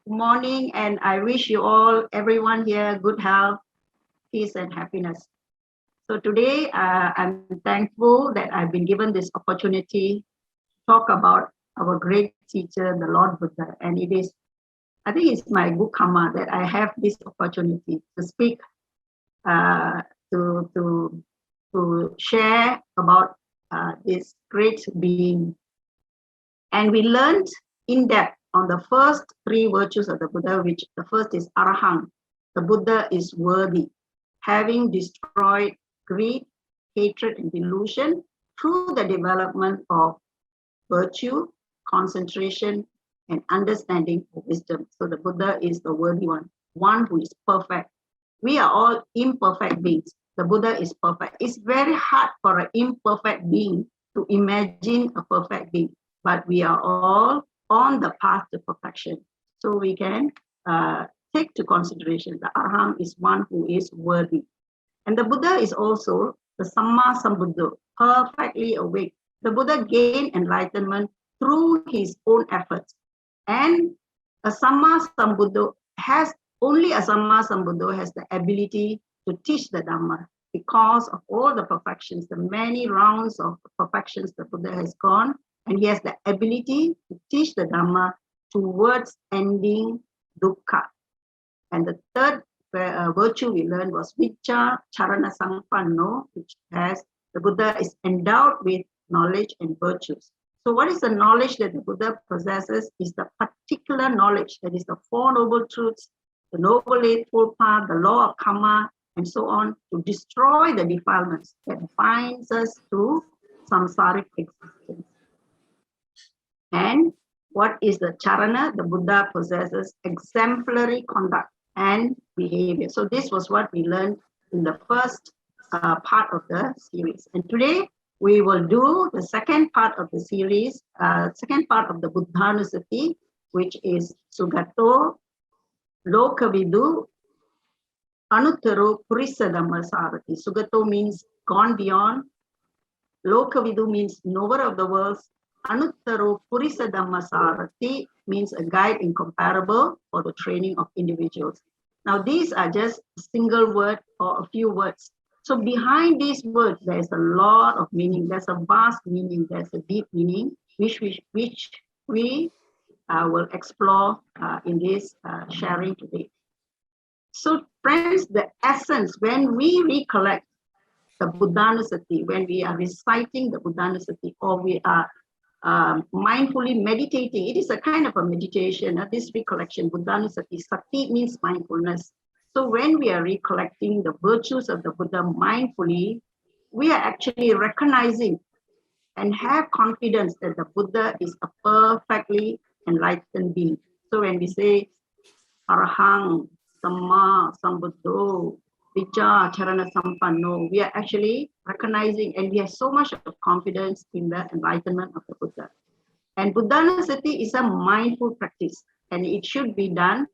morning, and I wish you all, everyone here, good health, peace, and happiness. So today, I'm thankful that I've been given this opportunity to talk about our great teacher, the Lord Buddha. And I think it's my good karma that I have this opportunity to speak, uh, to, to, to share about this great being. And we learned in depth on the first three virtues of the Buddha, which the first is Arahant. The Buddha is worthy, having destroyed greed, hatred, and delusion through the development of virtue, concentration, and understanding of wisdom. So the Buddha is the worthy one who is perfect. We are all imperfect beings. The Buddha is perfect. It's very hard for an imperfect being to imagine a perfect being, but we are all on the path to perfection. So we can take to consideration the Arahant is one who is worthy. And the Buddha is also the Samma Sambuddha, perfectly awake. The Buddha gained enlightenment through his own efforts. And a Samma Sambuddha only a Samma Sambuddha has the ability to teach the Dhamma because of all the perfections, the many rounds of perfections the Buddha has gone, and he has the ability to teach the Dhamma towards ending dukkha. And the third virtue we learned was Vicca Charana Sampanno, which has the Buddha is endowed with knowledge and virtues. So what is the knowledge that the Buddha possesses is the particular knowledge that is the Four Noble Truths, the Noble Eightfold Path, the law of karma, and so on, to destroy the defilements that binds us to samsaric existence. And what is the charana? The Buddha possesses exemplary conduct and behavior. So this was what we learned in the first part of the series. And today we will do the second part of the series, second part of the Buddhanussati, which is Sugato Lokavidu Anuttaro Purisa Dhammasarati. Sugato means gone beyond. Lokavidu means knower of the worlds. Anuttaro Purisa Dhammasarati means a guide incomparable for the training of individuals. Now, these are just a single word or a few words. So behind these words, there's a lot of meaning. There's a vast meaning. There's a deep meaning, which we will explore in this sharing today. So friends, the essence, when we recollect the Buddhanussati, when we are reciting the Buddhanussati, or we are mindfully meditating, it is a kind of a meditation, this recollection. Buddhanussati, sati means mindfulness. So when we are recollecting the virtues of the Buddha mindfully, we are actually recognizing and have confidence that the Buddha is a perfectly enlightened being. So when we say Arahang, Samma Sambuddho, Vicca Charana Sampanno, we are actually recognizing, and we have so much of confidence in the enlightenment of the Buddha. And Buddhanussati is a mindful practice, and it should be done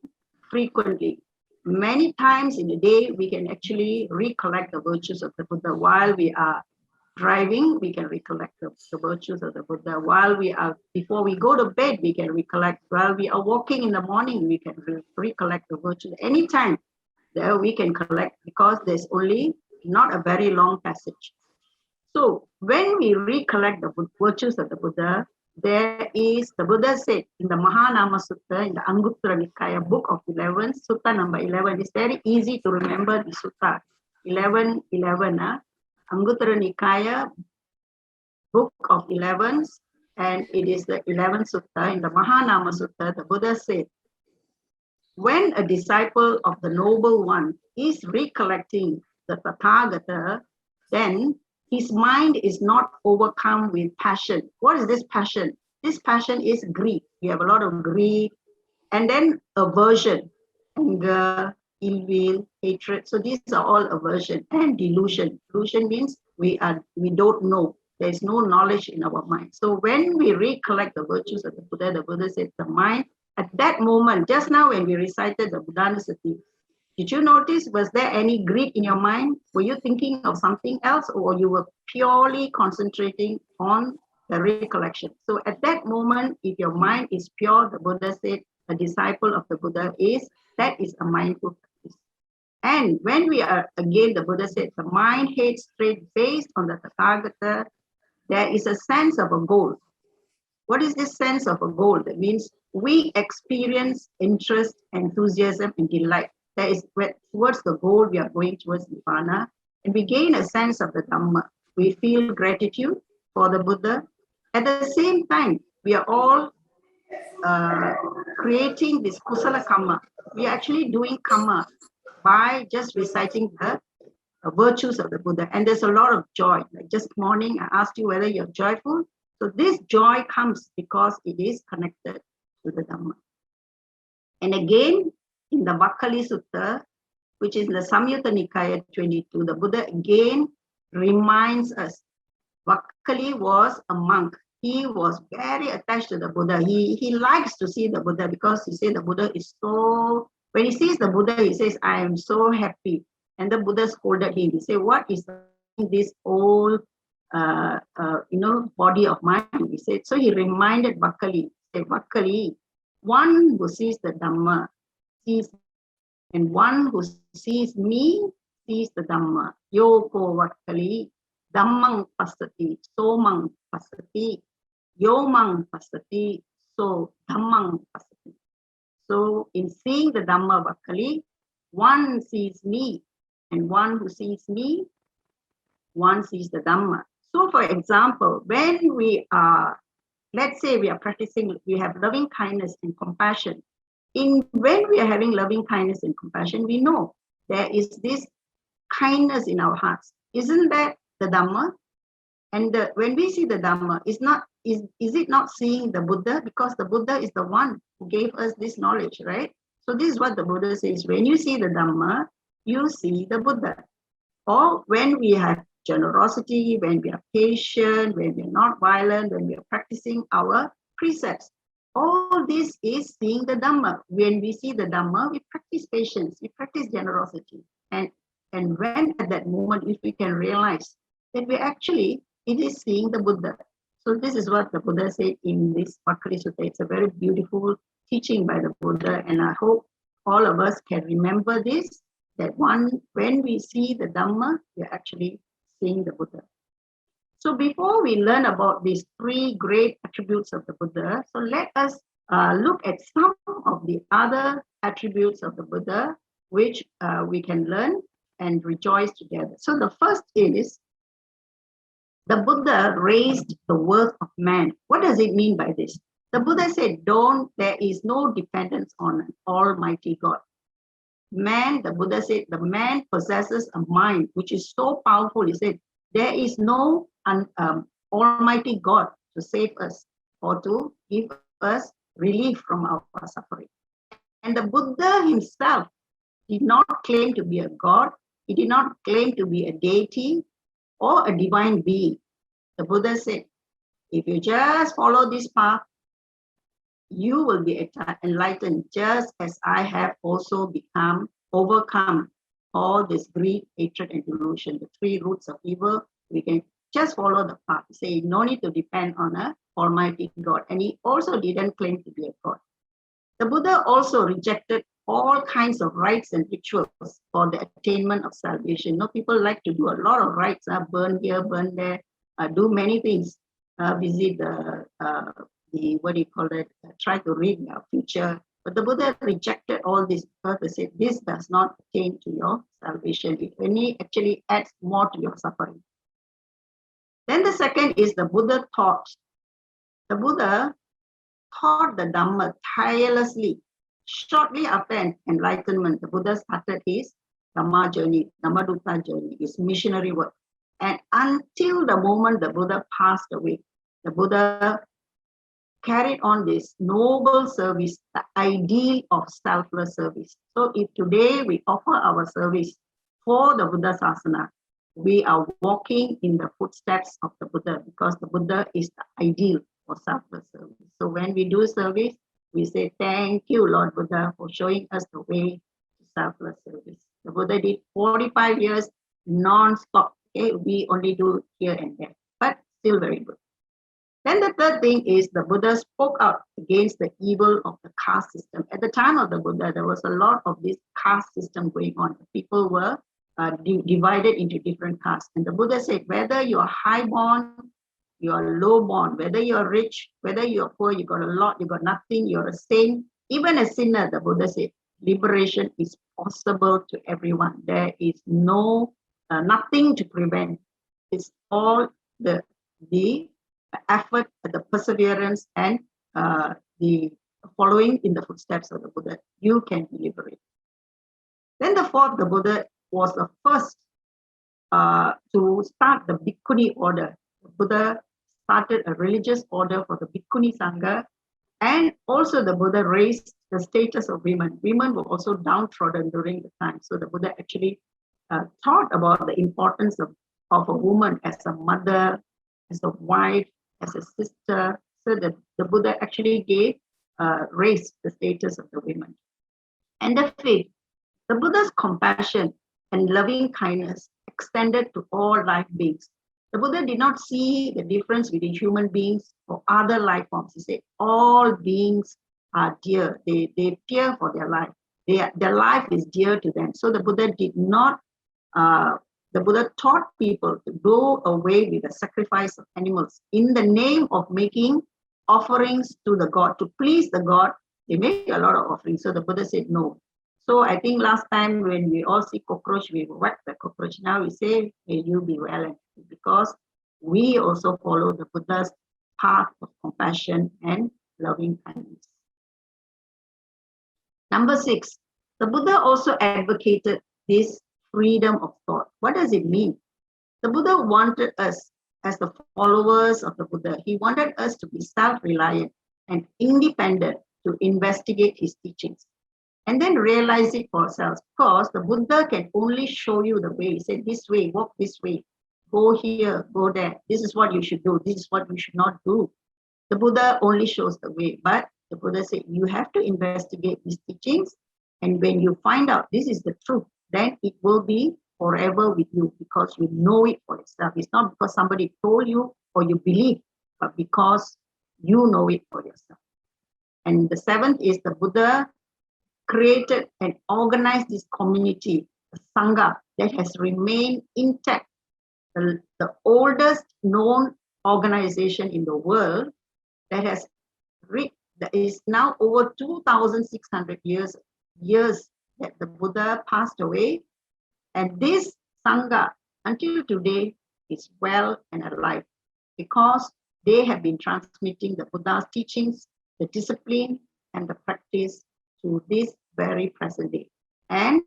frequently. Many times in a day, we can actually recollect the virtues of the Buddha. While we are driving, we can recollect the virtues of the Buddha. Before we go to bed, we can recollect. While we are walking in the morning, we can recollect the virtues. Anytime there we can collect, because there's only not a very long passage. So when we recollect the virtues of the Buddha, the Buddha said in the Mahanama Sutta, in the Anguttara Nikaya, book of 11, Sutta number 11. It's very easy to remember the Sutta. 11, Anguttara Nikaya, book of 11, and it is the 11th Sutta. In the Mahanama Sutta, the Buddha said, when a disciple of the Noble One is recollecting the Tathagata, then his mind is not overcome with passion. What is this passion? This passion is greed. We have a lot of greed. And then aversion, anger, ill will, hatred. So these are all aversion and delusion. Delusion means we don't know. There is no knowledge in our mind. So when we recollect the virtues of the Buddha said the mind, at that moment, just now when we recited the Buddhanussati, did you notice, was there any greed in your mind? Were you thinking of something else, or you were purely concentrating on the recollection? So at that moment, if your mind is pure, the Buddha said, a disciple of the Buddha that is a mindful practice. And when we are, again, the Buddha said, the mind heads straight based on the Tathagata, there is a sense of a goal. What is this sense of a goal? That means we experience interest, enthusiasm, and delight. That is towards the goal we are going towards Nirvana. And we gain a sense of the Dhamma. We feel gratitude for the Buddha. At the same time, we are all creating this kusala karma. We are actually doing karma by just reciting the virtues of the Buddha. And there's a lot of joy. Like just morning, I asked you whether you're joyful. So this joy comes because it is connected to the Dhamma. And again, in the Vakkali Sutta, which is the Samyutta Nikaya 22, the Buddha again reminds us, Vakkali was a monk. He was very attached to the Buddha. He likes to see the Buddha because he says the Buddha is so, when he sees the Buddha, he says, I am so happy. And the Buddha scolded him. He said, what is this old body of mine? He said, so he reminded Vakkali, said, Vakkali, one who sees the Dhamma sees, and one who sees me sees the Dhamma. Yoko Vakkali, Dhammang pasati, somang pasati, yomang pasati, so Dhammang pasati. So in seeing the Dhamma Vakkali, one sees me, and one who sees me, one sees the Dhamma. So for example, when we are, let's say we are practicing, we have loving kindness and compassion. When we are having loving kindness and compassion, we know there is this kindness in our hearts. Isn't that the Dhamma? And when we see the Dhamma, is it not seeing the Buddha? Because the Buddha is the one who gave us this knowledge, right? So this is what the Buddha says. When you see the Dhamma, you see the Buddha. Or when we have generosity, when we are patient, when we are not violent, when we are practicing our precepts. All this is seeing the Dhamma. When we see the Dhamma, we practice patience, we practice generosity. And when at that moment, if we can realize that it is seeing the Buddha. So this is what the Buddha said in this Vakkali Sutta. It's a very beautiful teaching by the Buddha. And I hope all of us can remember this, that when we see the Dhamma, we're actually seeing the Buddha. So before we learn about these three great attributes of the Buddha, so let us look at some of the other attributes of the Buddha, which we can learn and rejoice together. So the first is, the Buddha raised the worth of man. What does it mean by this? The Buddha said, there is no dependence on an almighty God. Man, the Buddha said, the man possesses a mind which is so powerful. He said, there is no almighty God to save us or to give us relief from our suffering. And the Buddha himself did not claim to be a God. He did not claim to be a deity or a divine being. The Buddha said, if you just follow this path, you will be enlightened just as I have also overcome all this greed, hatred, and delusion, the three roots of evil. We can just follow the path. Say, no need to depend on an almighty God. And he also didn't claim to be a God. The Buddha also rejected all kinds of rites and rituals for the attainment of salvation. People like to do a lot of rites, burn here, burn there, do many things, visit try to read your future. But the Buddha rejected all this because he said, this does not attain to your salvation. It only actually adds more to your suffering. Then the second is the Buddha taught. The Buddha taught the Dhamma tirelessly. Shortly after enlightenment, the Buddha started his Dhamma journey, Dhammadutta journey, his missionary work. And until the moment the Buddha passed away, the Buddha carried on this noble service, the ideal of selfless service. So if today we offer our service for the Buddha Sasana, we are walking in the footsteps of the Buddha, because the Buddha is the ideal for selfless service. So when we do service, we say, thank you, Lord Buddha, for showing us the way to selfless service. The Buddha did 45 years non-stop. Okay? We only do here and there, but still very good. Then the third thing is the Buddha spoke out against the evil of the caste system. At the time of the Buddha, there was a lot of this caste system going on. People were divided into different castes. And the Buddha said, whether you're high-born, you're low-born, whether you're rich, whether you're poor, you got a lot, you got nothing, you're a saint, even a sinner, the Buddha said, liberation is possible to everyone. There is nothing to prevent. It's all the effort, the perseverance, and the following in the footsteps of the Buddha. You can be liberated. Then the fourth, the Buddha was the first to start the Bhikkhuni order. The Buddha started a religious order for the Bhikkhuni Sangha, and also the Buddha raised the status of women. Women were also downtrodden during the time. So the Buddha actually thought about the importance of a woman as a mother, as a wife, as a sister. So the Buddha actually raised the status of the women. And the fifth, the Buddha's compassion and loving kindness extended to all life beings. The Buddha did not see the difference between human beings or other life forms. He said all beings are dear. They fear for their life. Their life is dear to them. So the Buddha did not, the Buddha taught people to go away with the sacrifice of animals in the name of making offerings to the God. To please the God, they make a lot of offerings. So the Buddha said no. So I think last time when we all see cockroach, we whack the cockroach. Now we say, may you be well and happy, because we also follow the Buddha's path of compassion and loving kindness. Number 6, the Buddha also advocated this freedom of thought. What does it mean? The Buddha wanted us, as the followers of the Buddha, he wanted us to be self-reliant and independent to investigate his teachings and then realize it for ourselves. Because the Buddha can only show you the way. He said, this way, walk this way, go here, go there. This is what you should do. This is what you should not do. The Buddha only shows the way. But the Buddha said, you have to investigate these teachings. And when you find out this is the truth, then it will be forever with you, because you know it for yourself. It's not because somebody told you or you believe, but because you know it for yourself. And the 7th is the Buddha created and organized this community, the Sangha, that has remained intact. The oldest known organization in the world that is now over 2,600 years that the Buddha passed away. And this Sangha, until today, is well and alive, because they have been transmitting the Buddha's teachings, the discipline, and the practice to this very present day. And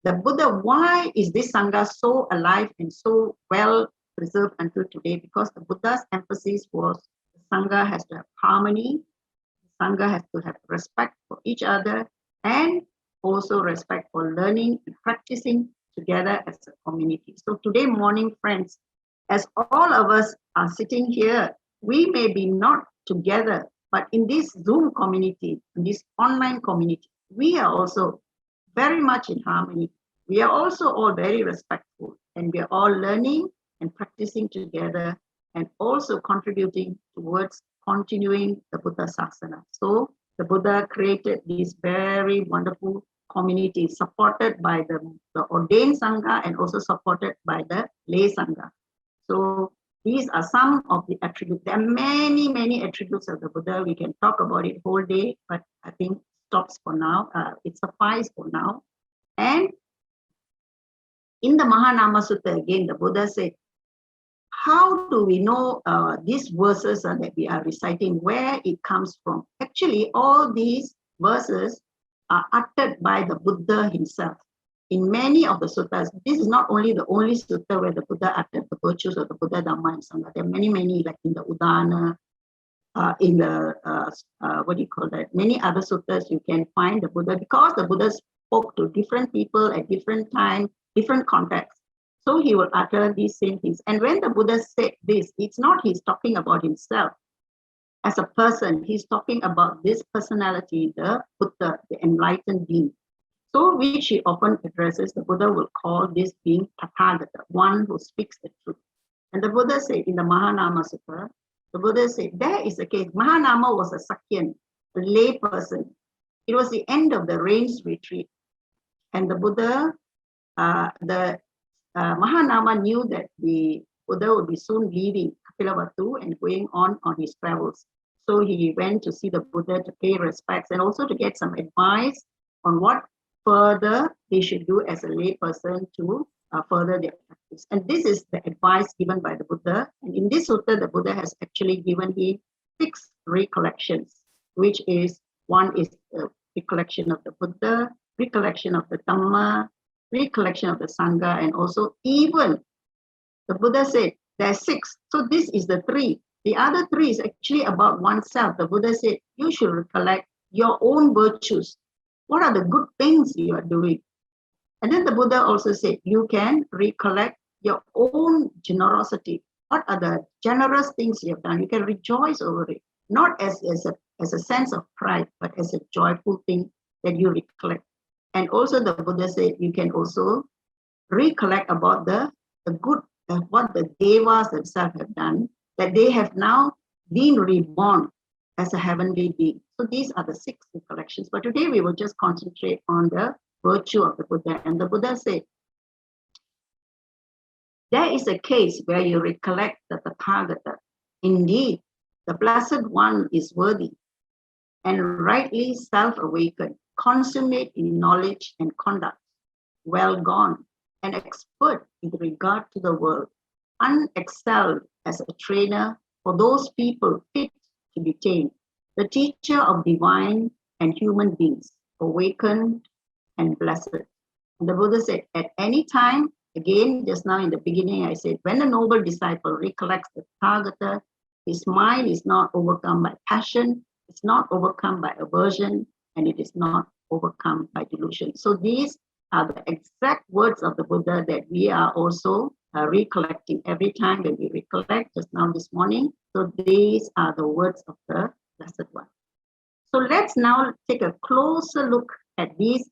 the Buddha, why is this Sangha so alive and so well preserved until today? Because the Buddha's emphasis was the Sangha has to have harmony, the Sangha has to have respect for each other, and also respect for learning and practicing together as a community. So today morning, friends, as all of us are sitting here, we may be not together, but in this Zoom community, in this online community, we are also very much in harmony. We are also all very respectful, and we are all learning and practicing together, and also contributing towards continuing the Buddha Sasana. So the Buddha created this very wonderful community, supported by the ordained Sangha and also supported by the lay Sangha. So these are some of the attributes. There are many, many attributes of the Buddha. We can talk about it whole day, but I think stops for now. It suffices for now. And in the Mahanama Sutta, again, the Buddha said, how do we know these verses that we are reciting, where it comes from? Actually, all these verses are uttered by the Buddha himself. In many of the suttas, this is not only the only sutta where the Buddha uttered the virtues of the Buddha, Dhamma, and Sangha. There are many, many, like in the Udana, in the, what do you call that? Many other suttas you can find the Buddha, because the Buddha spoke to different people at different times, different contexts. So he will utter these same things. And when the Buddha said this, it's not he's talking about himself as a person. He's talking about this personality, the Buddha, the enlightened being. So which he often addresses, the Buddha will call this being Tathagata, one who speaks the truth. And the Buddha said in the Mahanama Sutta, The Buddha said, there is a case. Mahanama was a Sakyan, a lay person. It was the end of the rains retreat. And the Buddha, Mahanama knew that the Buddha would be soon leaving Kapilavatthu and going on his travels. So he went to see the Buddha to pay respects and also to get some advice on what further they should do as a lay person to further their practice. And this is the advice given by the Buddha. And in this sutta, the Buddha has actually given him 6 recollections, which is one is the recollection of the Buddha, recollection of the Dhamma, recollection of the Sangha, and also even the Buddha said there's 6. So this is the 3. The other 3 is actually about oneself. The Buddha said you should recollect your own virtues. What are the good things you are doing? And then the Buddha also said you can recollect your own generosity. What are the generous things you have done? You can rejoice over it, not as a sense of pride, but as a joyful thing that you recollect. And also the Buddha said you can also recollect about the good, what the devas themselves have done, that they have now been reborn as a heavenly being. So these are the 6 recollections. But today we will just concentrate on the virtue of the Buddha. And the Buddha said, there is a case where you recollect the Tathagata. Indeed, the Blessed One is worthy and rightly self-awakened, consummate in knowledge and conduct, well gone, and expert in regard to the world, unexcelled as a trainer for those people fit to be tamed, the teacher of divine and human beings, awakened and blessed. And the Buddha said, at any time, again, just now in the beginning, I said, when a noble disciple recollects the Tathagata, his mind is not overcome by passion, it's not overcome by aversion, and it is not overcome by delusion. So these are the exact words of the Buddha that we are also recollecting every time that we recollect, just now this morning. So these are the words of the Blessed One. So let's now take a closer look at these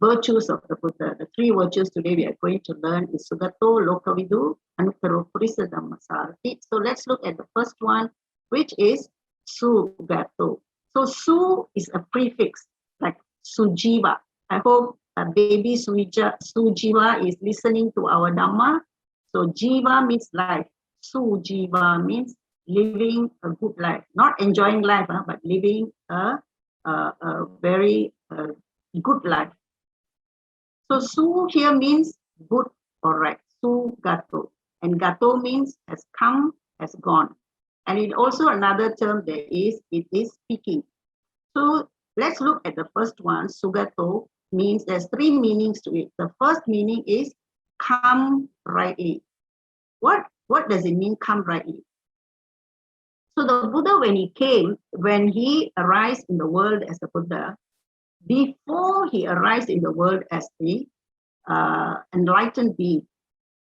virtues of the Buddha. The 3 virtues today we are going to learn is Sugato, Lokavidu, Anuttaro Purisa Dhammasarati. So let's look at the first one, which is Sugato. So Su is a prefix like Sujiva. I hope baby Sujiva is listening to our Dhamma. So Jiva means life. Sujiva means living a good life. Not enjoying life, but living a very good life. So Su here means good or right. Sugato. And Gato means has come, has gone. And it also another term there is, it is speaking. So let's look at the first one. Sugato means there's 3 meanings to it. The first meaning is come rightly. What does it mean, come rightly? So the Buddha, when he arrives in the world as a Buddha, before he arrives in the world as the enlightened being,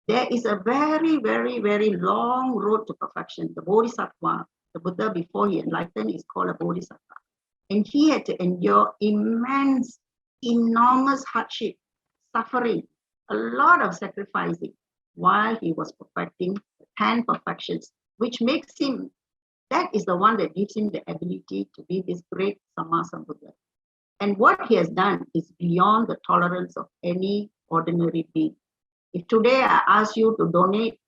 there is a very, very, very long road to perfection. The Bodhisattva, the Buddha before he enlightened is called a Bodhisattva. And he had to endure immense, enormous hardship, suffering, a lot of sacrificing while he was perfecting the 10 perfections, which makes him, that is the one that gives him the ability to be this great Sammasambuddha. And what he has done is beyond the tolerance of any ordinary being. If today I ask you to donate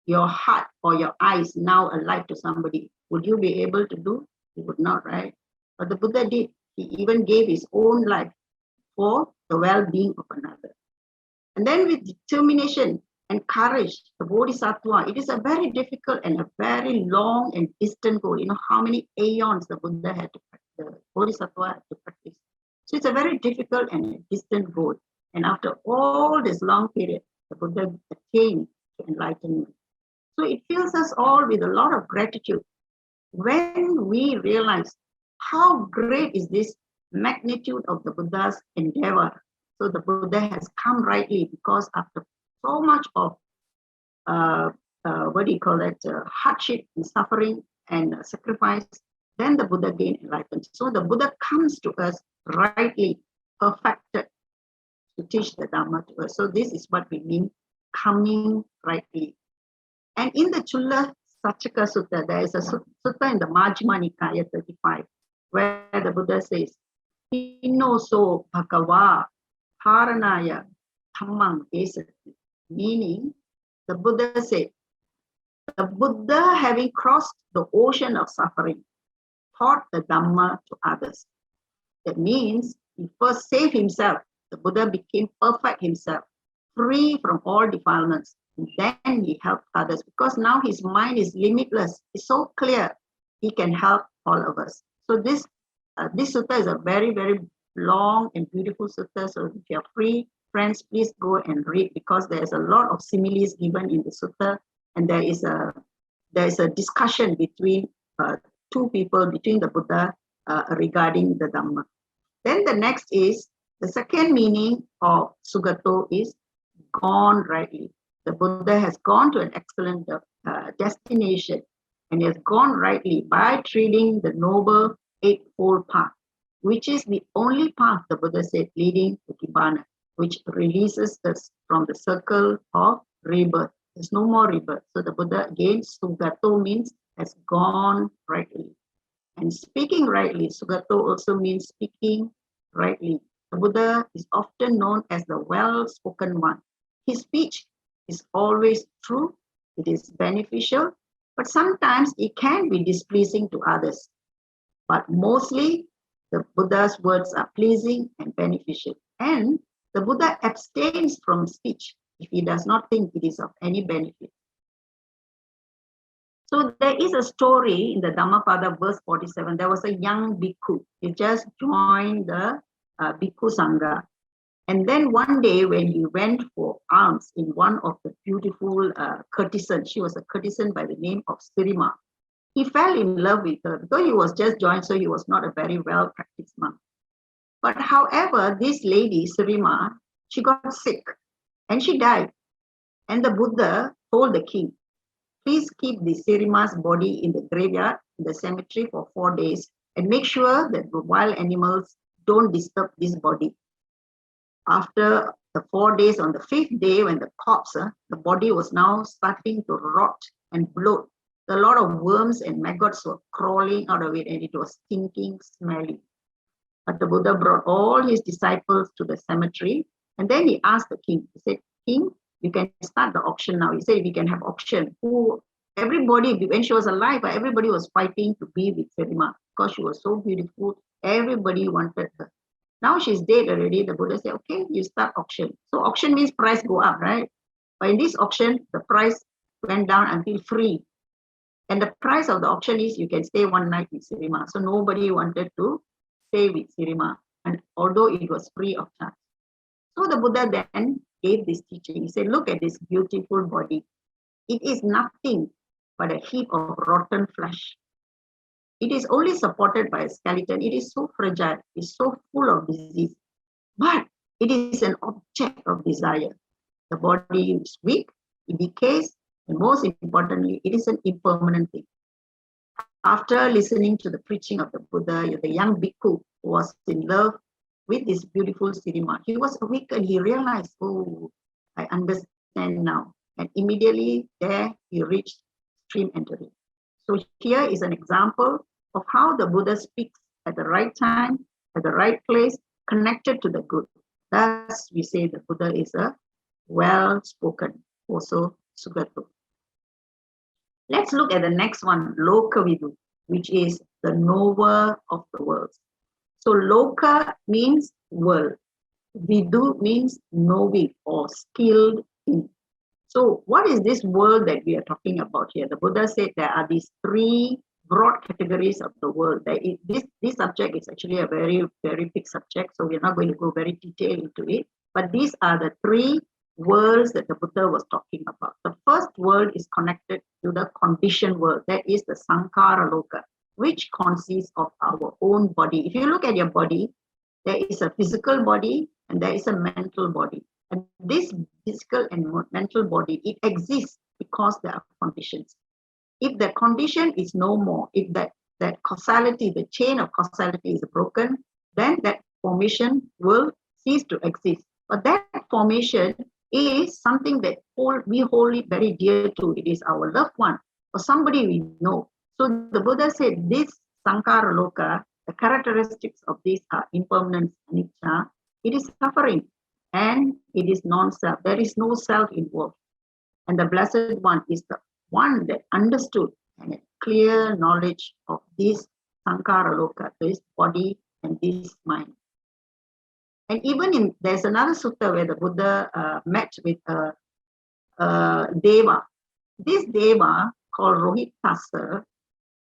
your heart or your eyes now alive to somebody, would you be able to do? You would not, right? But the Buddha did. He even gave his own life for the well-being of another. And then with determination and courage, the Bodhisattva, it is a very difficult and a very long and distant goal. You know how many aeons the Buddha had to practice, the Bodhisattva had to practice. So it's a very difficult and a distant goal. And after all this long period, the Buddha attained to enlightenment. So it fills us all with a lot of gratitude when we realize how great is this magnitude of the Buddha's endeavor. So the Buddha has come rightly because after so much of hardship and suffering and sacrifice, then the Buddha gained enlightenment. So the Buddha comes to us rightly, perfected, to teach the Dhamma to us. So this is what we mean, coming rightly. And in the Chulla Sachaka Sutta, there is a sutta in the Majjhima Nikaya 35, where the Buddha says, Inno so bhagava haranaya dhammang desati. Meaning, the Buddha said, the Buddha, having crossed the ocean of suffering, taught the Dhamma to others. That means he first saved himself. The Buddha became perfect himself, free from all defilements. And then he helped others because now his mind is limitless. It's so clear. He can help all of us. So this sutta is a very, very long and beautiful sutta. So if you're free, friends, please go and read because there's a lot of similes given in the sutta. And there is a discussion between two people, between the Buddha regarding the Dhamma. Then the next is, the second meaning of Sugato is gone rightly. The Buddha has gone to an excellent destination and has gone rightly by treading the noble eightfold path, which is the only path, the Buddha said, leading to Nibbana, which releases us from the circle of rebirth. There's no more rebirth. So the Buddha, again, Sugato means has gone rightly. And speaking rightly, Sugato also means speaking rightly. The Buddha is often known as the well-spoken one. His speech is always true, it is beneficial, but sometimes it can be displeasing to others. But mostly, the Buddha's words are pleasing and beneficial. And the Buddha abstains from speech if he does not think it is of any benefit. So there is a story in the Dhammapada, verse 47. There was a young bhikkhu. He just joined the bhikkhu sangha. And then one day when he went for alms in one of the beautiful courtesans, she was a courtesan by the name of Sirima. He fell in love with her because he was just joined, so he was not a very well-practiced monk. But however, this lady, Sirima, she got sick and she died. And the Buddha told the king, please keep the Sirima's body in the graveyard, in the cemetery for 4 days and make sure that the wild animals don't disturb this body. After the 4 days, on the 5th day, when the corpse, the body was now starting to rot and bloat. A lot of worms and maggots were crawling out of it and it was stinking, smelly. But the Buddha brought all his disciples to the cemetery and then he asked the king, he said, King, you can start the auction now. He said, we can have auction. Everybody, when she was alive, everybody was fighting to be with Sirima because she was so beautiful. Everybody wanted her. Now she's dead already. The Buddha said, okay, you start auction. So auction means price go up, right? But in this auction, the price went down until free. And the price of the auction is you can stay one night with Sirima. So nobody wanted to stay with Sirima, and although it was free of charge. So the Buddha then gave this teaching. He said, look at this beautiful body. It is nothing but a heap of rotten flesh. It is only supported by a skeleton. It is so fragile. It's so full of disease. But it is an object of desire. The body is weak, it decays, and most importantly, it is an impermanent thing. After listening to the preaching of the Buddha, the young bhikkhu was in love with this beautiful Sirima. He was awakened. He realized, oh, I understand now. And immediately there he reached stream entering. So here is an example of how the Buddha speaks at the right time, at the right place, connected to the good. Thus, we say the Buddha is a well-spoken, also Sugato. Let's look at the next one, Lokavidu, which is the knower of the world. So Loka means world. Vidu means knowing or skilled in. So what is this world that we are talking about here? The Buddha said there are these 3 broad categories of the world. This subject is actually a very, very big subject, so we're not going to go very detailed into it. But these are the 3 worlds that the Buddha was talking about. The first world is connected to the conditioned world. That is the Sankhara Loka, which consists of our own body. If you look at your body, there is a physical body and there is a mental body. And this physical and mental body, it exists because there are conditions. If the condition is no more, if that causality, the chain of causality is broken, then that formation will cease to exist. But that formation is something that we hold it very dear to. It is our loved one or somebody we know. So the Buddha said this Sankara Loka, the characteristics of this are impermanence, anicca, it is suffering and it is non-self. There is no self involved. And the Blessed One is the one that understood and had clear knowledge of this Sankara Loka, this body and this mind. And even there's another sutta where the Buddha met with Deva. This Deva called Rohitasa,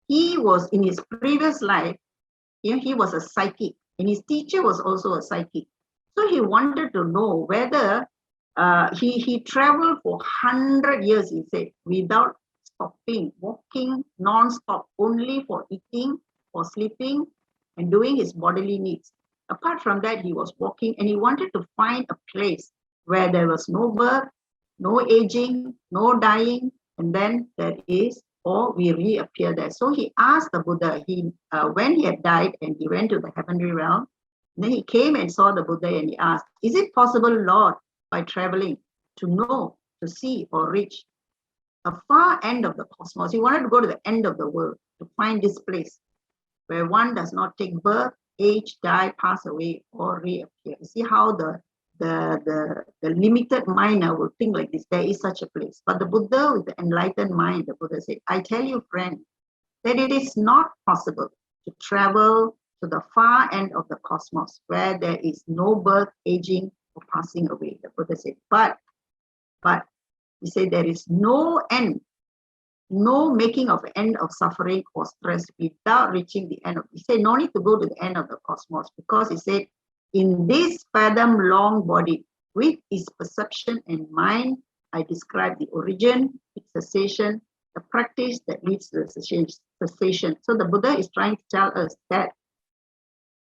he was in his previous life, he was a psychic and his teacher was also a psychic. So he wanted to know whether he traveled for 100 years, he said, without stopping, walking non-stop, only for eating, for sleeping, and doing his bodily needs. Apart from that, he was walking and he wanted to find a place where there was no birth, no aging, no dying, and then there is, or we reappear there. So he asked the Buddha, when he had died and he went to the heavenly realm, then he came and saw the Buddha and he asked, is it possible, Lord, by traveling to know, to see or reach a far end of the cosmos? He wanted to go to the end of the world to find this place where one does not take birth, age, die, pass away, or reappear. You see how the limited mind will think like this. There is such a place. But the Buddha with the enlightened mind, the Buddha said, I tell you, friend, that it is not possible to travel to the far end of the cosmos where there is no birth, aging, or passing away. The Buddha said, but he said there is no end, no making of end of suffering or stress without reaching the end of. He said no need to go to the end of the cosmos, because he said in this fathom long body with its perception and mind, I describe the origin, its cessation, the practice that leads to the cessation. So the Buddha is trying to tell us that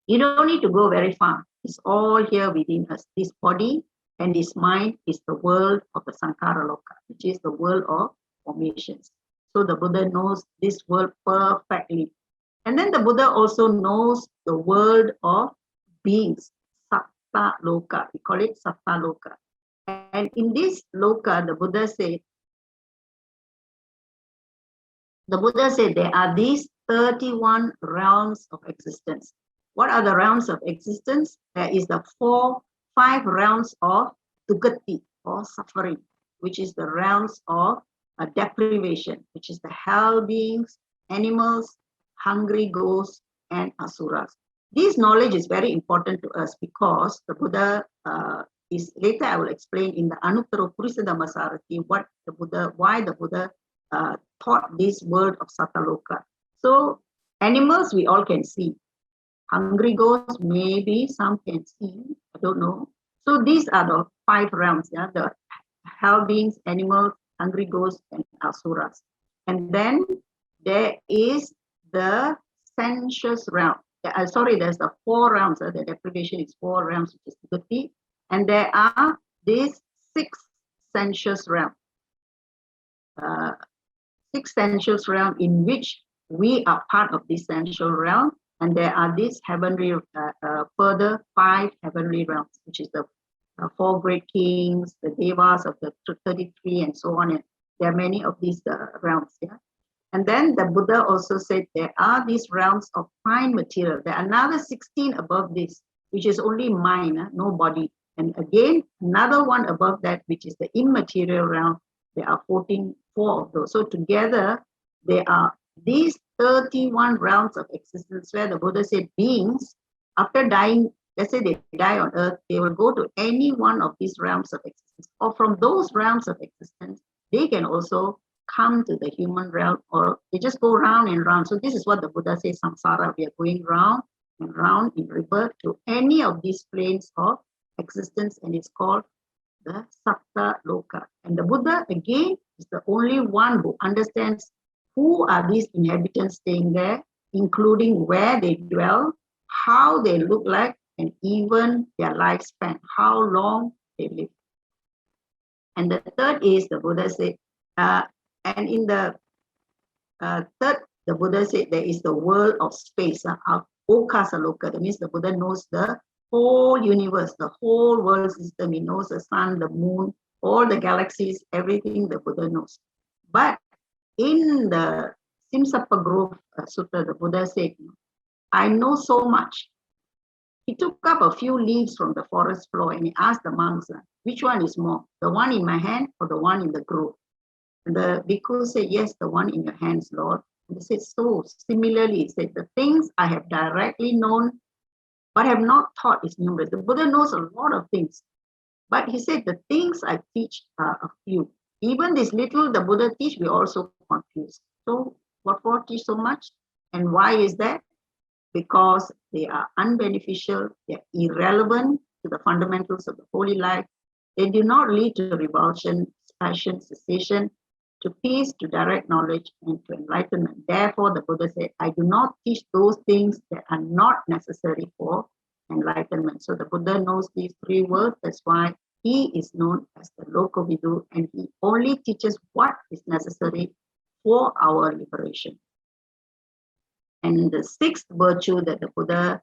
you don't need to go very far. It's all here within us. This body and this mind is the world of the Sankara Loka, which is the world of formations. So the Buddha knows this world perfectly. And then the Buddha also knows the world of beings, Satta Loka. We call it Satta Loka. And in this Loka, the Buddha said there are these 31 realms of existence. What are the realms of existence? There is the 5 realms of Dugati or suffering, which is the realms of deprivation, which is the hell beings, animals, hungry ghosts, and asuras. This knowledge is very important to us because the Buddha is, later I will explain in the Anuttara Purisa Dhammasarati why the Buddha taught this word of Sattaloka. So animals we all can see. Hungry ghosts, maybe some can see, I don't know. So these are the 5 realms, yeah, the hell beings, animals, hungry ghosts, and asuras. And then there is the sensuous realm. There's the 4 realms. The deprivation is 4 realms, which is Gati. And there are these 6 sensuous realms. 6 sensuous realms in which we are part of this sensual realm. And there are these heavenly, further 5 heavenly realms, which is the 4 great kings, the devas of the 33, and so on. And there are many of these realms. Yeah. And then the Buddha also said there are these realms of fine material. There are another 16 above this, which is only mind, no body. And again, another one above that, which is the immaterial realm. There are 4 of those. So together, there are these 31 realms of existence where the Buddha said beings, after dying, let's say they die on earth, they will go to any one of these realms of existence. Or from those realms of existence, they can also come to the human realm, or they just go round and round. So this is what the Buddha says, samsara, we are going round and round in rebirth to any of these planes of existence, and it's called the Satta Loka. And the Buddha, again, is the only one who understands who are these inhabitants staying there, including where they dwell, how they look like, and even their lifespan, how long they live. And the third is, the Buddha said, and in the third, the Buddha said there is the world of space, Okasa Loka. That means the Buddha knows the whole universe, the whole world system. He knows the sun, the moon, all the galaxies, everything the Buddha knows. But in the Simsapa Grove Sutta, the Buddha said, I know so much. He took up a few leaves from the forest floor and he asked the monks, which one is more, the one in my hand or the one in the grove? And the bhikkhu said, yes, the one in your hands, Lord. And he said, so similarly, he said, the things I have directly known but have not taught is numerous. The Buddha knows a lot of things, but he said, the things I teach are a few. Even this little the Buddha teach, we also confused. So what for teach so much? And why is that? Because they are unbeneficial, they are irrelevant to the fundamentals of the holy life. They do not lead to revulsion, passion, cessation, to peace, to direct knowledge, and to enlightenment. Therefore, the Buddha said, I do not teach those things that are not necessary for enlightenment. So the Buddha knows these three words. That's why he is known as the Lokavidu, and he only teaches what is necessary for our liberation. And the sixth virtue that the Buddha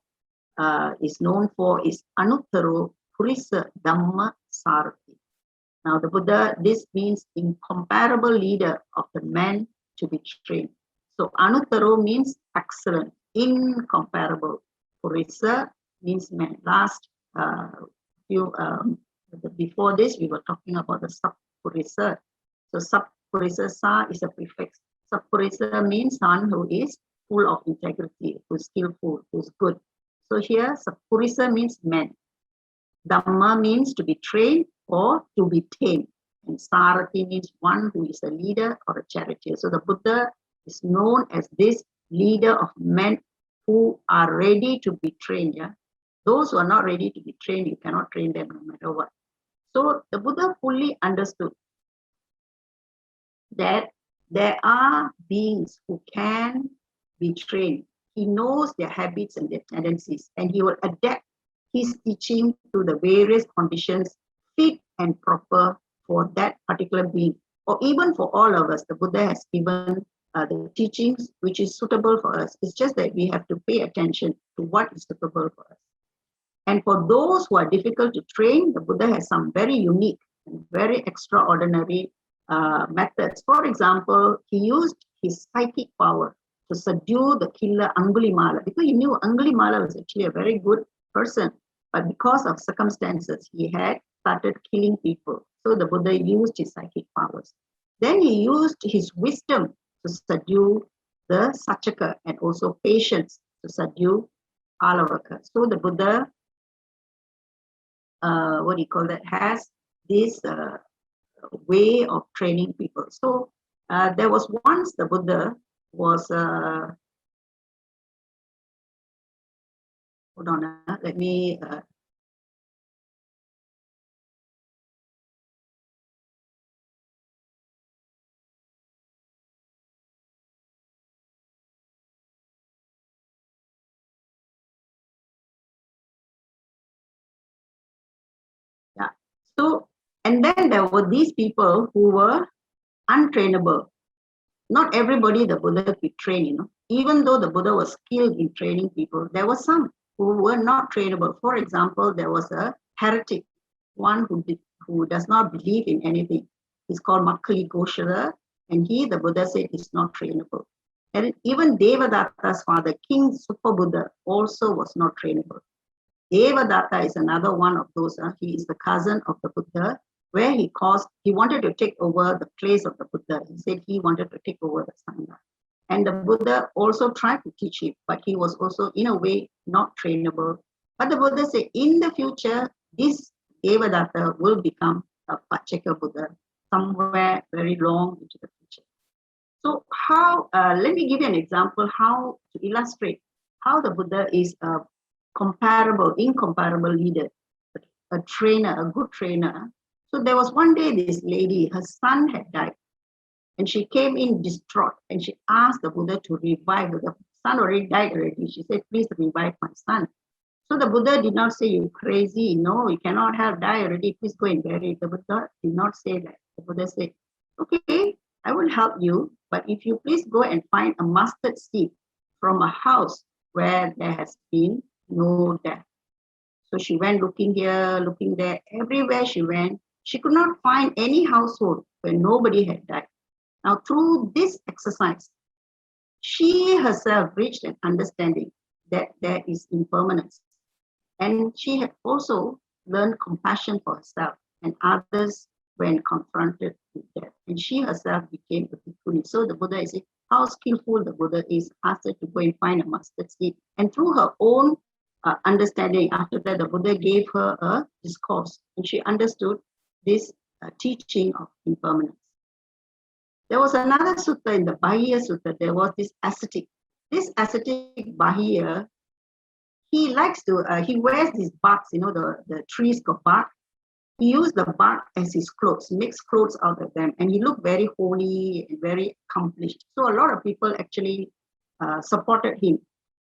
is known for is Anuttaro Purisa Dhamma Sarati. Now the Buddha, this means incomparable leader of the man to be trained. So Anuttaro means excellent, incomparable. Purisa means man. Last before this, we were talking about the Sappurisa. So Sappurisa Sa is a prefix. Sappurisa means one who is full of integrity, who's skillful, who's good. So here, Sappurisa means man. Dhamma means to be trained or to be tamed. And Sarati means one who is a leader or a charioteer. So the Buddha is known as this leader of men who are ready to be trained. Yeah? Those who are not ready to be trained, you cannot train them no matter what. So the Buddha fully understood that there are beings who can be trained. He knows their habits and their tendencies, and he will adapt his teaching to the various conditions fit and proper for that particular being, or even for all of us. The Buddha has given the teachings which is suitable for us. It's just that we have to pay attention to what is suitable for us. And for those who are difficult to train, the Buddha has some very unique and very extraordinary methods. For example, he used his psychic power to subdue the killer Angulimala, because he knew Angulimala was actually a very good person, but because of circumstances, he had started killing people. So the Buddha used his psychic powers. Then he used his wisdom to subdue the Sachaka, and also patience to subdue Alavaka. So the Buddha, has this way of training people. So there was once the Buddha was, hold on, let me, yeah. So, and then there were these people who were untrainable. Not everybody the Buddha could train, Even though the Buddha was skilled in training people, there were some who were not trainable. For example, there was a heretic, one who does not believe in anything. He's called Makkali Goshara, and the Buddha said, is not trainable. And even Devadatta's father, King Supabuddha, also was not trainable. Devadatta is another one of those. He is the cousin of the Buddha, where he wanted to take over the place of the Buddha. He said he wanted to take over the Sangha. And the Buddha also tried to teach him, but he was also, in a way, not trainable. But the Buddha said, in the future, this Devadatta will become a Pacceka Buddha, somewhere very long into the future. So let me give you an example how to illustrate how the Buddha is a incomparable leader, a trainer, a good trainer. So there was one day this lady, her son had died, and she came in distraught, and she asked the Buddha to revive her. The son already died already. She said, please revive my son. So the Buddha did not say, you crazy, no, you cannot have died already, please go and bury it. The Buddha did not say that. The Buddha said, okay, I will help you, but if you please go and find a mustard seed from a house where there has been no death. So she went looking here, looking there, everywhere she went. She could not find any household where nobody had died. Now, through this exercise, she herself reached an understanding that there is impermanence. And she had also learned compassion for herself and others when confronted with death. And she herself became a bhikkhuni. So the Buddha is saying how skillful the Buddha is, asked her to go and find a mustard seed. And through her own understanding, after that, the Buddha gave her a discourse. And she understood this teaching of impermanence. There was another sutta in the Bahiya Sutta. There was this ascetic. This ascetic Bahiya, he likes to, he wears these barks, the trees got bark. He used the bark as his clothes, makes clothes out of them. And he looked very holy and very accomplished. So a lot of people actually supported him.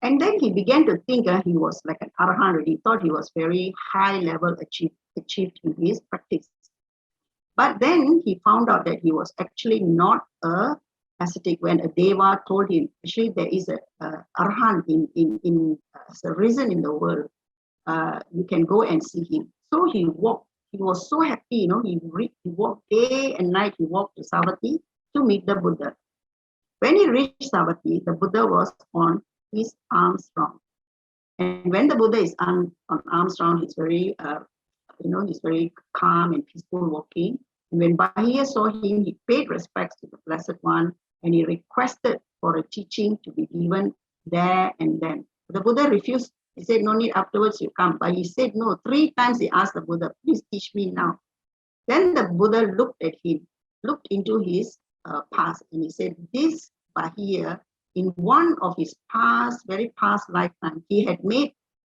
And then he began to think he was like an arahant. He thought he was very high level achieved in his practice. But then he found out that he was actually not a ascetic when a deva told him, actually there is a arahant as a risen in the world. You can go and see him. So he walked. He was so happy, he walked day and night. He walked to Savatthi to meet the Buddha. When he reached Savatthi, the Buddha was on his arms round. And when the Buddha is on arms round, he's very, he's very calm and peaceful walking. And when Bahiya saw him, he paid respects to the Blessed One and he requested for a teaching to be given there and then. The Buddha refused. He said, no need, afterwards you come. But he said no. 3 times he asked the Buddha, please teach me now. Then the Buddha looked at him, looked into his past, and he said, this Bahiya, in one of his very past lifetime, he had made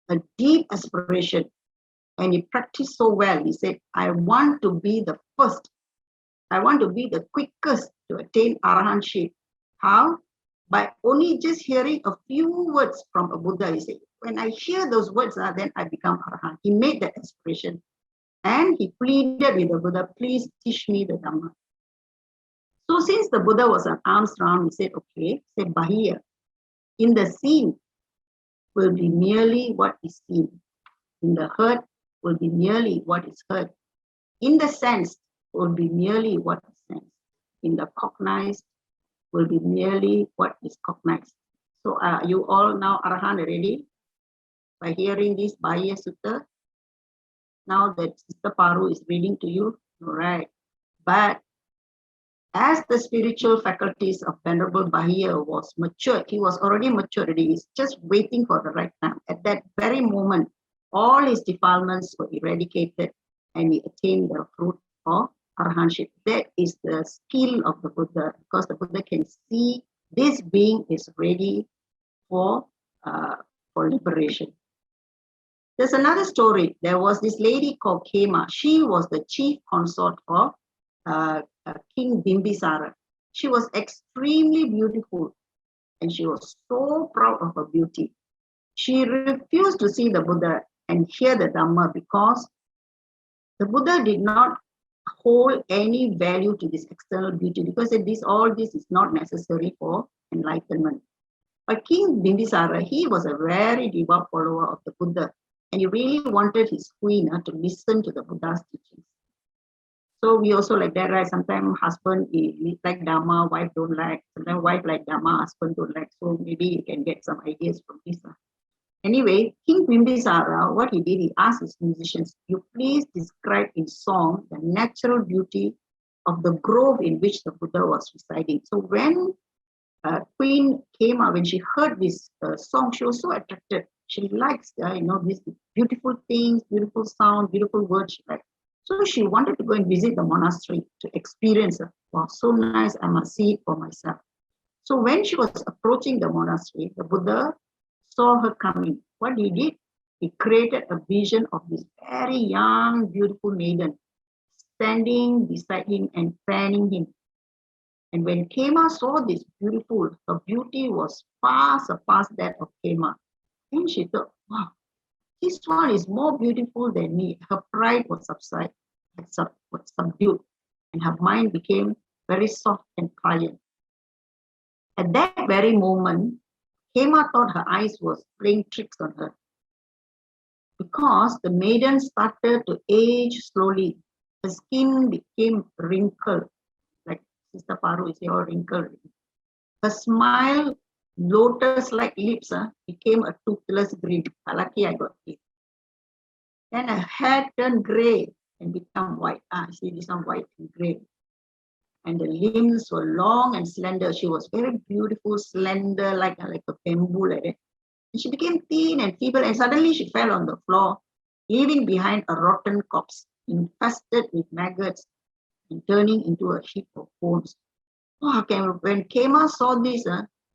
a deep aspiration and he practiced so well. He said, I want to be the first. I want to be the quickest to attain arahantship. How? By only just hearing a few words from a Buddha. He said, when I hear those words, then I become arahant. He made that aspiration. And he pleaded with the Buddha, please teach me the Dhamma. So since the Buddha was on arms round, he said, okay, said Bahiya, in the seen will be merely what is seen. In the heard will be merely what is heard. In the sense will be merely what is sensed. In the cognized will be merely what is cognized. So are you all now arahant already? By hearing this Bahiya Sutta, now that Sister Paru is reading to you, all right. But as the spiritual faculties of Venerable Bahiya was matured, he was already matured, he's just waiting for the right time. At that very moment, all his defilements were eradicated and he attained the fruit of arahantship. That is the skill of the Buddha, because the Buddha can see this being is ready for liberation. There's another story. There was this lady called Kema. She was the chief consort of King Bimbisara. She was extremely beautiful and she was so proud of her beauty. She refused to see the Buddha and hear the Dhamma because the Buddha did not hold any value to this external beauty, because all this is not necessary for enlightenment. But King Bimbisara, he was a very devout follower of the Buddha, and he really wanted his queen to listen to the Buddha's teachings. So we also like that, right? Sometimes husband like Dhamma, wife don't like. Sometimes wife like Dhamma, husband don't like. So maybe you can get some ideas from this. Anyway, King Bimbisara, what he did, he asked his musicians, you please describe in song the natural beauty of the grove in which the Buddha was residing. So when Queen came out, when she heard this song, she was so attracted. She likes, these beautiful things, beautiful sound, beautiful words she likes. So she wanted to go and visit the monastery to experience it. Wow, so nice, I must see it for myself. So when she was approaching the monastery, the Buddha saw her coming. What he did, he created a vision of this very young, beautiful maiden standing beside him and fanning him. And when Kema saw this beautiful, her beauty was far surpassed that of Kema. And she thought, wow, this one is more beautiful than me. Her pride was subdued, and her mind became very soft and pliant. At that very moment, Kema thought her eyes was playing tricks on her. because the maiden started to age slowly. The skin became wrinkled, like Sister Paru is all wrinkled. Her smile, lotus-like lips, became a toothless grin. Lucky I got it. Then her hair turned gray and become white. See this one, white and gray. And the limbs were long and slender. She was very beautiful, slender, like a bamboo like that. And she became thin and feeble, and suddenly she fell on the floor, leaving behind a rotten corpse, infested with maggots and turning into a heap of bones. Oh, when Kema saw this,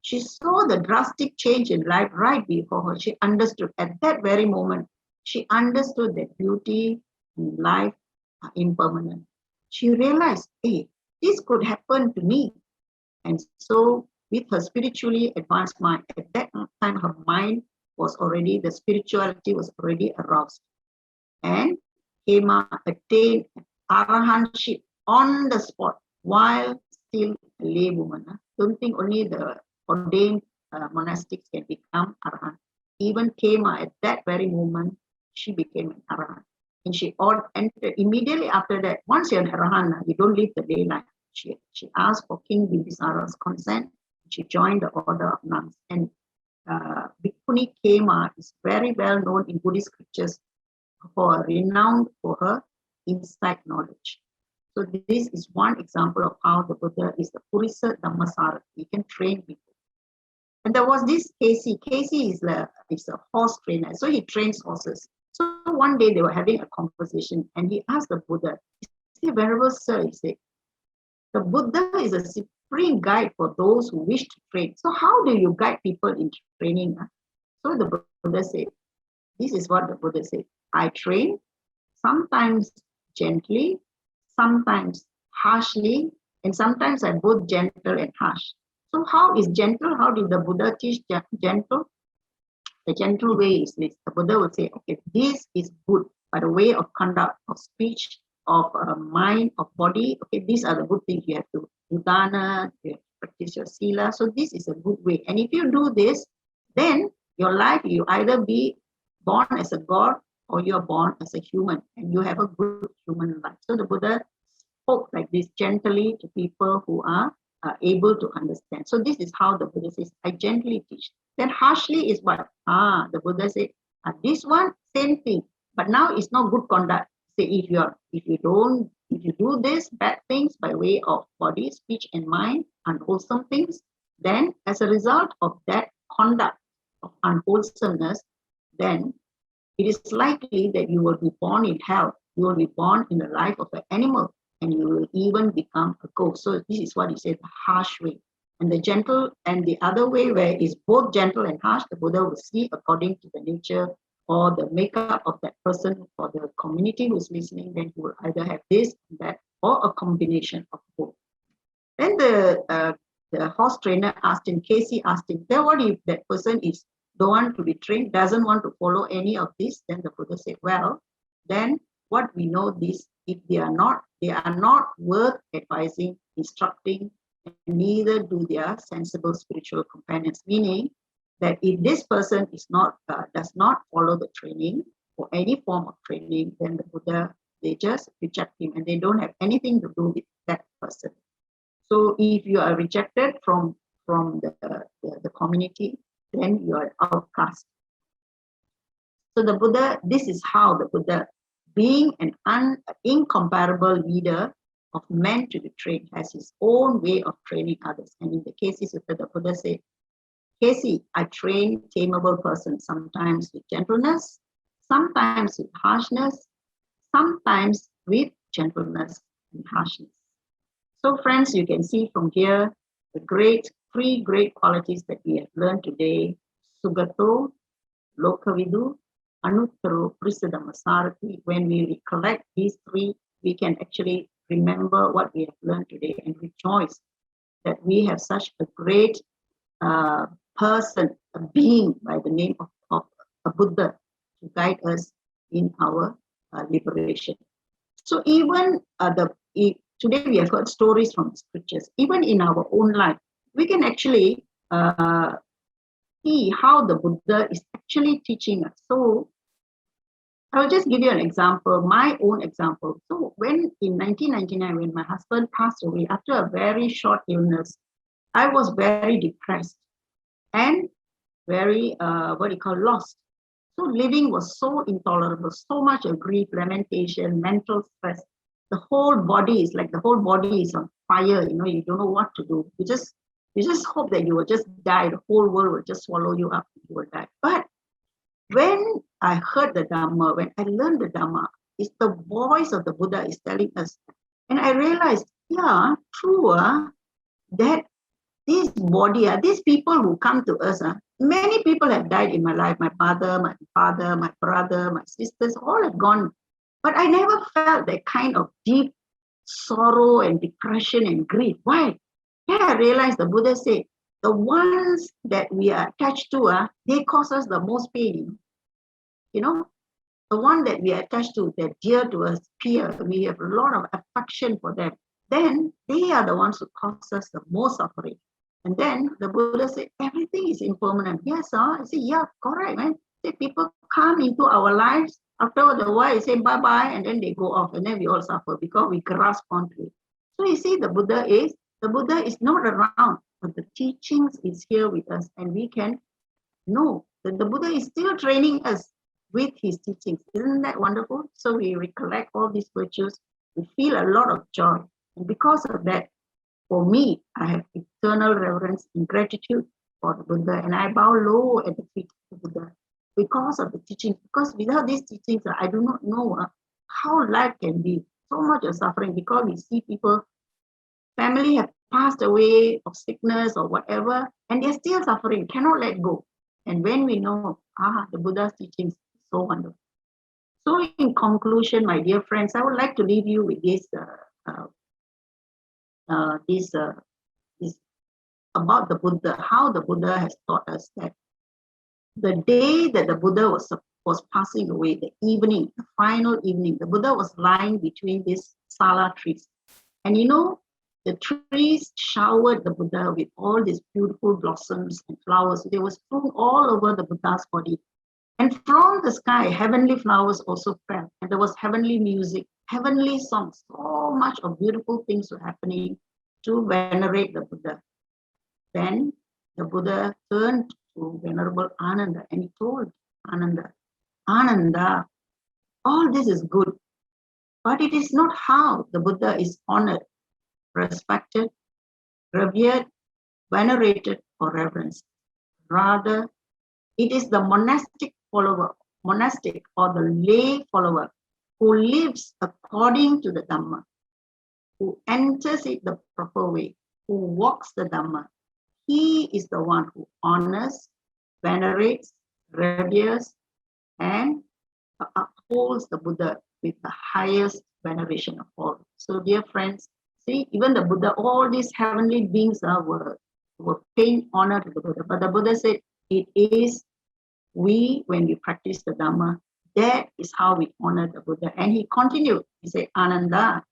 she saw the drastic change in life right before her. She understood at that very moment. She understood that beauty and life are impermanent. She realized, hey, this could happen to me. And so, with her spiritually advanced mind, at that time her mind was already, the spirituality was already aroused. And Kema attained arahantship on the spot while still a lay woman. Don't think only the ordained monastics can become arahant. Even Kema, at that very moment, she became an arahant. And she entered immediately after that. Once you're an arahant, you don't live the day life. She asked for King Bimbisara's consent. She joined the order of nuns. And Bhikkhuni Kema is very well known in Buddhist scriptures renowned for her insight knowledge. So this is one example of how the Buddha is the Purisa Dhammasara. He can train people. And there was this Casey. Casey is a horse trainer. So he trains horses. So one day they were having a conversation and he asked the Buddha, he said, Venerable Sir, he said, the Buddha is a supreme guide for those who wish to train. So how do you guide people in training? So the Buddha said, this is what the Buddha said. I train sometimes gently, sometimes harshly, and sometimes I'm both gentle and harsh. So how is gentle? How did the Buddha teach gentle? The gentle way is this. The Buddha would say, okay, this is good, by the way of conduct, of speech, of mind, of body. Okay, these are the good things you have to do dana, you have to practice your sila. So this is a good way. And if you do this, then your life, you either be born as a god or you're born as a human and you have a good human life. So the Buddha spoke like this gently to people who are able to understand. So this is how the Buddha says, I gently teach. Then harshly is what? The Buddha said, this one, same thing. But now it's not good conduct. Say if you do this bad things by way of body, speech, and mind, unwholesome things, then as a result of that conduct of unwholesomeness, then it is likely that you will be born in hell. You will be born in the life of an animal, and you will even become a ghost. So this is what he said, the harsh way. And the gentle and the other way, where it's both gentle and harsh, the Buddha will see according to the nature or the makeup of that person or the community who's listening, then he will either have this, that, or a combination of both. Then the horse trainer asked him, Casey asked him, then what if that person is don't want to be trained, doesn't want to follow any of this? Then the Buddha said, well, then what we know this, if they are not worth advising, instructing, and neither do their sensible spiritual companions. Meaning that if this person is not does not follow the training or any form of training, then the Buddha, they just reject him and they don't have anything to do with that person. So if you are rejected from the community, then you are outcast. So the Buddha, this is how the Buddha, being an incomparable leader of men to be trained, has his own way of training others. And in the cases of the Buddha said, Casey, I train tameable persons, sometimes with gentleness, sometimes with harshness, sometimes with gentleness and harshness. So friends, you can see from here the three great qualities that we have learned today: Sugato, Lokavidu, Anuttaro, Purisa Dhammasara. When we recollect these three, we can actually remember what we have learned today and rejoice that we have such a great person, a being by the name of a Buddha to guide us in our liberation. So even today we have heard stories from the scriptures. Even in our own life, we can actually see how the Buddha is actually teaching us. So I'll just give you an example, my own example. So when in 1999, when my husband passed away after a very short illness, I was very depressed and very, lost. So living was so intolerable, so much of grief, lamentation, mental stress. The whole body is like the whole body is on fire. You don't know what to do. You just hope that you will just die. The whole world will just swallow you up. You will die. But when I heard the Dhamma, when I learned the Dhamma, it's the voice of the Buddha is telling us. And I realized, yeah, true, that this body, these people who come to us, many people have died in my life. My mother, my father, my brother, my sisters, all have gone. But I never felt that kind of deep sorrow and depression and grief. Why? Then I realized the Buddha said, the ones that we are attached to, they cause us the most pain. The one that we are attached to, they're dear to us, peer, we have a lot of affection for them. Then they are the ones who cause us the most suffering. And then the Buddha said, everything is impermanent. Yes, I say, yeah, correct, man. Say people come into our lives, after a while, say bye-bye, and then they go off, and then we all suffer because we grasp onto it. So you see, the Buddha is not around, but the teachings is here with us, and we can know that the Buddha is still training us with his teachings. Isn't that wonderful? So we recollect all these virtues, we feel a lot of joy. And because of that, for me, I have eternal reverence and gratitude for the Buddha, and I bow low at the feet of the Buddha because of the teachings. Because without these teachings, I do not know how life can be. So much of suffering because we see people, family have passed away of sickness or whatever, and they're still suffering, cannot let go. And when we know, the Buddha's teachings, so wonderful. So in conclusion, my dear friends, I would like to leave you with this about the Buddha, how the Buddha has taught us that the day that the Buddha was passing away, the evening, the final evening, the Buddha was lying between these sala trees. And the trees showered the Buddha with all these beautiful blossoms and flowers. They were strewn all over the Buddha's body. And from the sky, heavenly flowers also fell. And there was heavenly music, heavenly songs. So much of beautiful things were happening to venerate the Buddha. Then the Buddha turned to Venerable Ananda and he told Ananda, all this is good, but it is not how the Buddha is honored, respected, revered, venerated, or reverenced. Rather, it is the monastic or the lay follower who lives according to the Dhamma, who enters it the proper way, who walks the Dhamma. He is the one who honors, venerates, reveres, and upholds the Buddha with the highest veneration of all. So, dear friends, see, even the Buddha, all these heavenly beings were paying honor to the Buddha. But the Buddha said, it is when we practice the Dhamma, that is how we honor the Buddha. And he continued, he said, Ananda,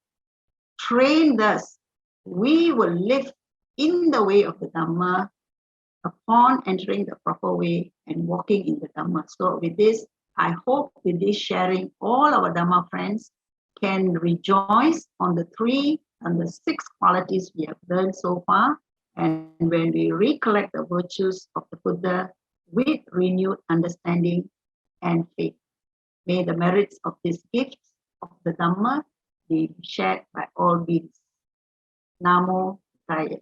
train thus, we will live in the way of the Dhamma upon entering the proper way and walking in the Dhamma. So with this, I hope with this sharing, all our Dhamma friends can rejoice on the 3 and the 6 qualities we have learned so far. And when we recollect the virtues of the Buddha with renewed understanding and faith, may the merits of these gifts of the Dhamma be shared by all beings. Namo Buddhaya.